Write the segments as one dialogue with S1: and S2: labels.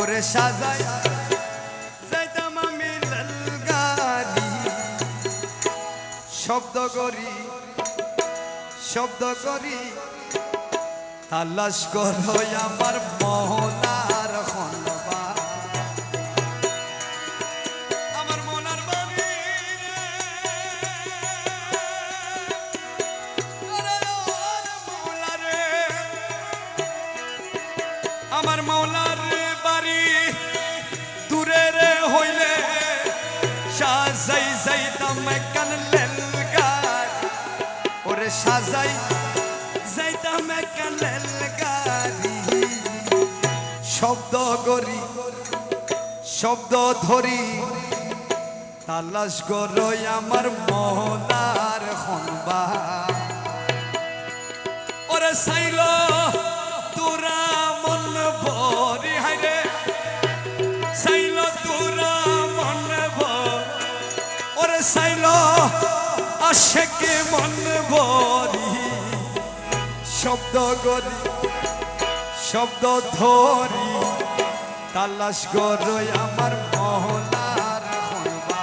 S1: ওরে সাজাই যাইতাম আমি লালগাড়ি শব্দ করি তালাশ করো আমার মহনার খনবা আমার মনার বাড়ি আমার মৌলার বাড়ি দূরে রে হইলে সাজাই যাইতাম কান লেলগাড়ি ওরে সাজাই যাইতাম কান লেলগাড়ি শব্দ ধরি তালাশ করো আমার মহলার খনবা ওরে সাইল তোরা মন ভরি হাইরে সাইল তোরা মন ওরে সাইল আশেকে মন ভরি শব্দ ধরি তালাশ করো আমার মহলার খনবা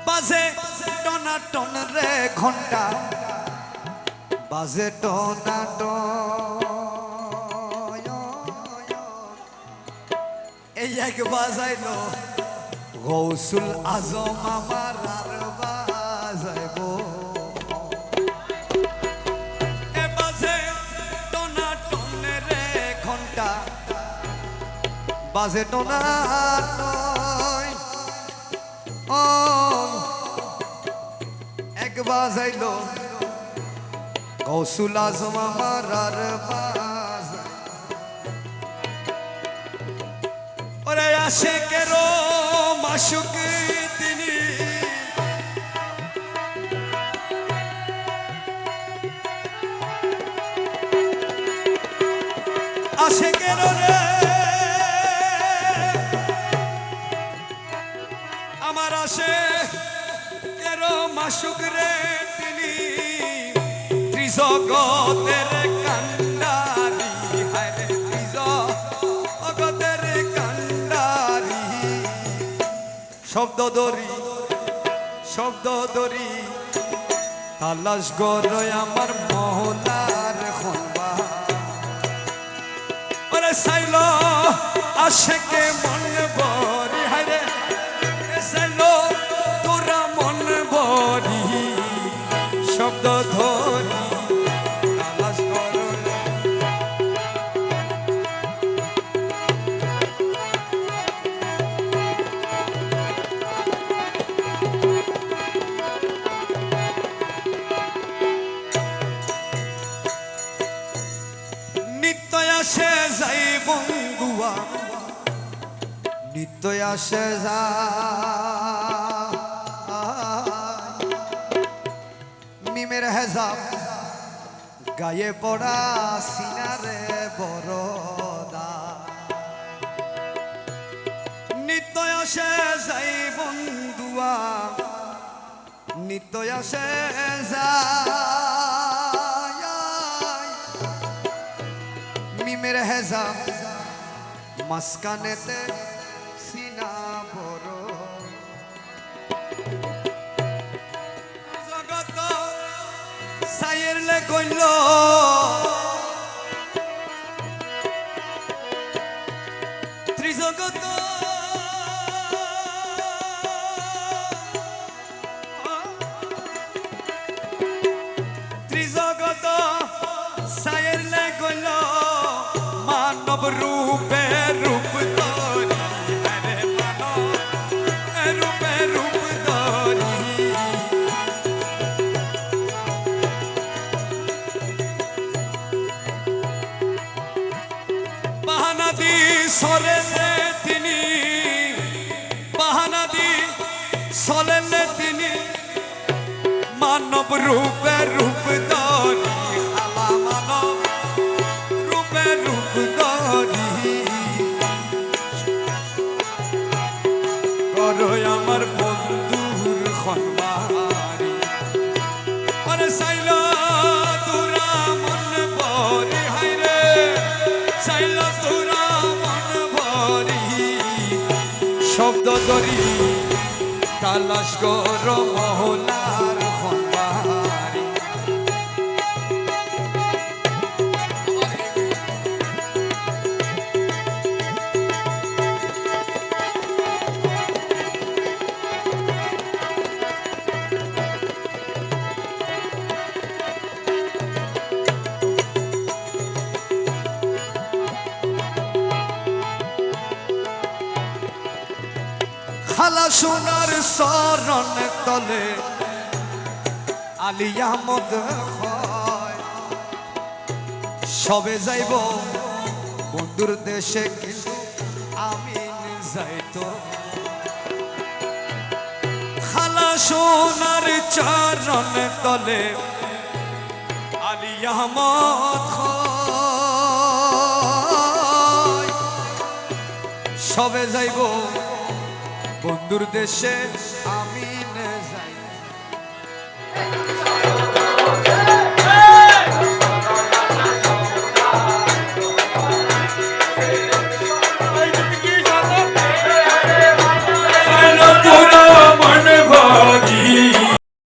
S1: বাজে টনাটন রে ঘন্টা বাজে টনাটন এই এক বাজাইলো গৌসুল আজম আমার আর বাজাইব এ বাজে টনাটন রে ঘন্টা বাজে টনাটন এক বাজাইলো গৌসুল আজম আমার আর বাজাই ওরে আশেকেরও মাশুক তিনি আশেকেরও রে আমার আশেকেরও মাশুক রে তিনি ত্রিজগতের কান্ডারি হায়রে ত্রিজগতের কান্ডারি শব্দ ধরি তালাশ করো আমার মহলার খনবা ওরে সাইল আশেকে মন ভরি হায়রে সাইল তোরা মন ভরি শব্দ ধরি আসে যাই বন্ধুয়া নিত্য আসে যায় মিমের হেজাব গায়ে পড়া সিনারে বড়দা নিত্য আসে যাই বন্ধুয়া নিত্য আসে যায় মিমের হেজাব মাসকানেতে সিনা বড় জগত সায়ের লে কইল ত্রিজগত ত্রিজগত সায়ের লে কইল মানব রূপে রূপ ধরি আরে মানব রূপে রূপ ধরি বাহানা দি সরেলে তিনি বাহানা দি সরেলে তিনি মানব রূপে রূপ ধরি খালা মানব দদরি তালাশ গর মহলার খনবারি খালা সোনার শরণ তলে আলিয়া মদ হয় সবে যাইব বন্ধুর দেশে কিন্তু আমি যাইতো খালা সোনার চরণ তলে আলিয়া মদ হয় সবে যাইব বন্ধুর দেশে